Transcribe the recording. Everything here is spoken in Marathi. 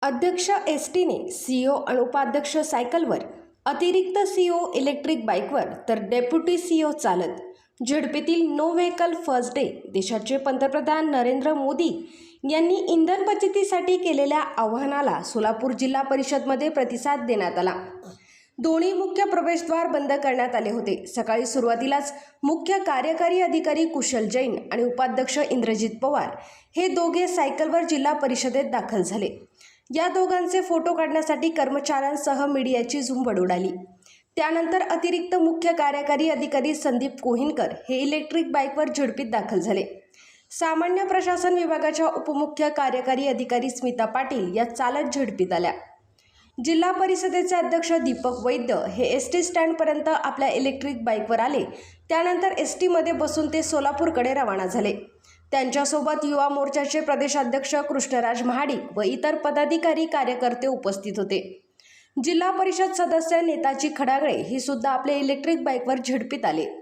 अध्यक्ष एसटीने सीईओ आणि उपाध्यक्ष सायकलवर, अतिरिक्त सीईओ इलेक्ट्रिक बाईकवर तर डेप्युटी सीईओ चालत. झेडपीतील नो व्हेकल फर्स्ट डे. देशाचे पंतप्रधान नरेंद्र मोदी यांनी इंधन बचतीसाठी केलेल्या आवाहनाला सोलापूर जिल्हा परिषदमध्ये प्रतिसाद देण्यात आला. दोन्ही मुख्य प्रवेशद्वार बंद करण्यात आले होते. सकाळी सुरुवातीलाच मुख्य कार्यकारी अधिकारी कुशल जैन आणि उपाध्यक्ष इंद्रजित पवार हे दोघे सायकलवर जिल्हा परिषदेत दाखल झाले. या दोघांचे फोटो काढण्यासाठी कर्मचाऱ्यांसह मीडियाची झुंबड उडाली. त्यानंतर अतिरिक्त मुख्य कार्यकारी अधिकारी संदीप कोहिनकर हे इलेक्ट्रिक बाईकवर झेडपीत दाखल झाले. सामान्य प्रशासन विभागाच्या उपमुख्य कार्यकारी अधिकारी स्मिता पाटील या चालत झेडपीत आल्या. जिल्हा परिषदेचे अध्यक्ष दीपक वैद्य हे एसटी स्टँडपर्यंत आपल्या इलेक्ट्रिक बाईकवर आले. त्यानंतर एसटीमध्ये बसून ते सोलापूरकडे रवाना झाले. त्यांच्यासोबत युवा मोर्चाचे प्रदेशाध्यक्ष कृष्णराज महाडिक व इतर पदाधिकारी कार्यकर्ते उपस्थित होते. जिल्हा परिषद सदस्य नेताजी खडागळे हे सुद्धा आपल्या इलेक्ट्रिक बाईकवर झेडपीत आले.